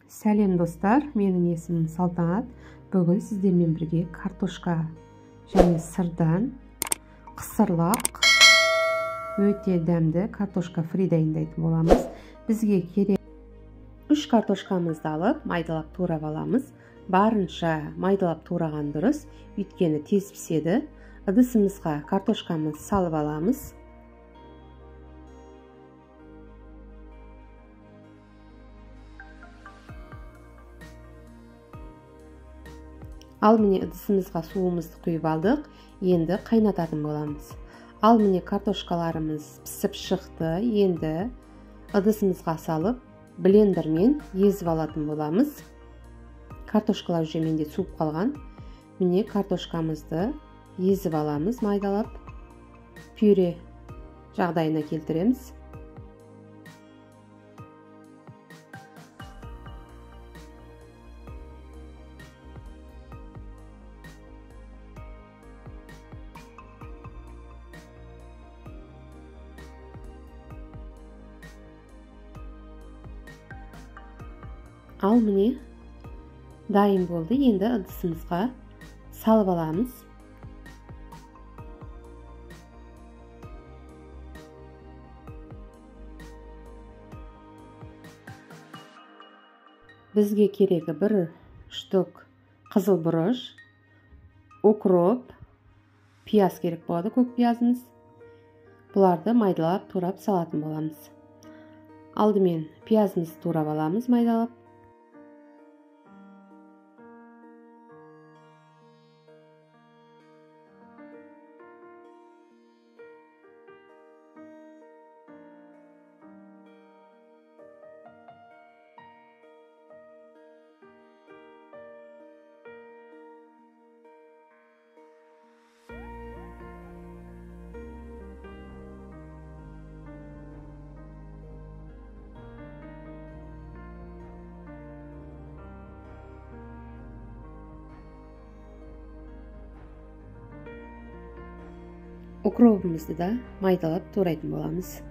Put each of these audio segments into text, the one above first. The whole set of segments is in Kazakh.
Сәлем достар, менің есімім Салтанат. Бүгін сіздермен бірге картошка және сырдан қысырлақ өте дәмді картошка фри дайындайтын боламыз. Бізге керек 3 картошкамызды алып, майдалап турап аламыз. Барынша майдалап тураған дұрыс, өйткені тез піседі. Ыдысымызға картошкамызды салып аламыз. Ал міне ыдысымызға суымызды құйып алдық. Енді қайнататын боламыз. Ал міне картошкаларымыз пісіп шықты. Енді ыдысымызға салып, блендермен езіп алатын боламыз. Картошкалар уже менде суып қалған. Міне картошкамызды езіп аламыз, майдалап. Пюре жағдайына келтіреміз. Ал міне дайын болды. Енді ыдысымызға салып аламыз. Бізге керегі 1 штук қызыл бұрыш, укроп, пияз керек болады, көк пиязымыз. Бұларды майдалап, турап салатын боламыз. Алдымен пиязымызды турап аламыз, майдалап. Укробымызды да майдалап турайтын боламыз.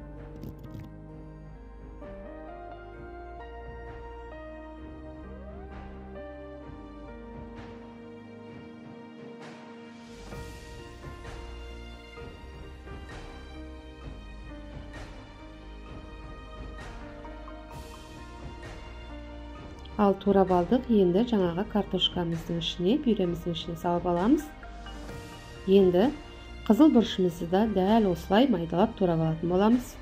Ал турап алдық. Енді жаңағы картошкамыздың ішіне, пюреміздің ішіне салып аламыз. Енді қызыл бұрышымызды да дәл осылай майдалап турап алатын боламыз.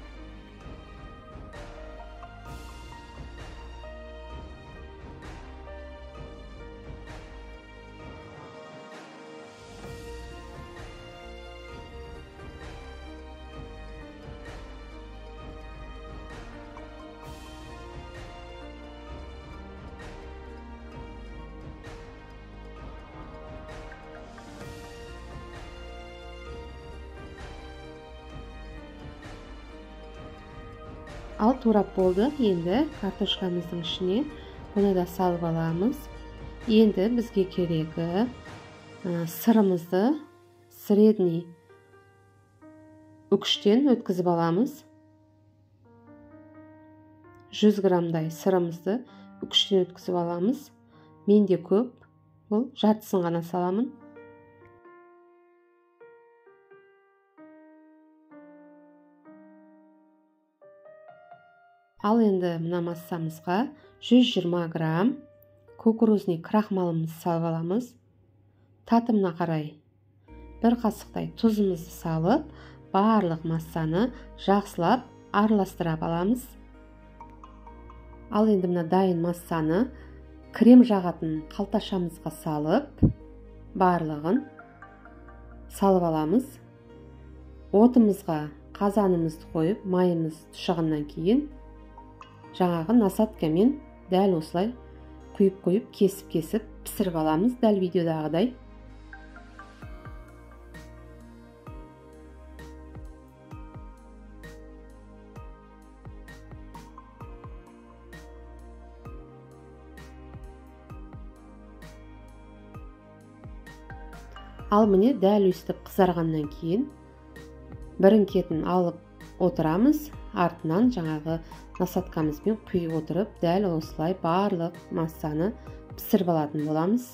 Ал турап болды. Енді картошкамыздың ішіне бұны да салып аламыз. Енді бізге керегі сырымызды средний үкіштен өткізіп аламыз. 100 грамдай сырымызды үкіштен өткізіп аламыз. Менде көп, бұл жартысын ғана саламын. Ал енді мына массамызға 120 грамм кукурузный крахмалымызды салып аламыз. Татымына қарай 1 қасықтай тұзымызды салып, барлық массаны жақсылап араластырып аламыз. Ал енді мына дайын массаны крем жағатын қалташамызға салып, барлығын салып аламыз. Отымызға қазанымызды қойып, майымыз тұшығаннан кейін жаңағы насаткамен дәл осылай құйып кесіп пісіріп аламыз, дәл видеодағыдай. Ал міне дәл өстіп қызарғаннан кейін бірін кетін алып отырамыз. артынан жаңағы насаткамызбен құйып отырып, дәл осылай барлық массаны пісіріп алатын боламыз.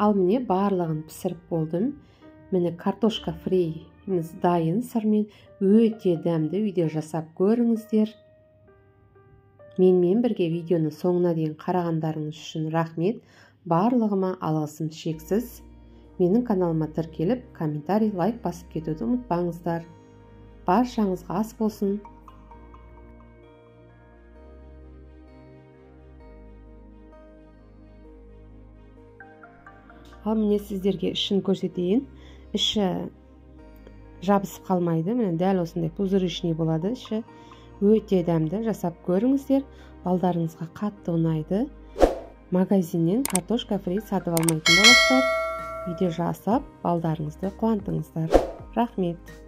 Ал міне барлығын пісіріп болдым. Міне картошка фрейіміз дайын, сырмен өте дәмді, үйде жасап көріңіздер. Менімен бірге видеоны соңына дейін қарағандарыңыз үшін рахмет. Барлығыма алғысым шексіз. Менің каналыма тіркеліп, комментарий, лайк басып кетуді ұмытпаңыздар. Баршаңызға ас болсын. Ал міне сіздерге ішін көрсетейін. Іші жабысып қалмайды. Міне дәл осындай пузыречный болады. Іші өте дәмді, жасап көріңіздер. Балдарыңызға қатты ұнайды. Магазиннен картошка фри сатып алмайтын боласыздар. Үйде жасап балдарыңызды қуантыңыздар. Рахмет.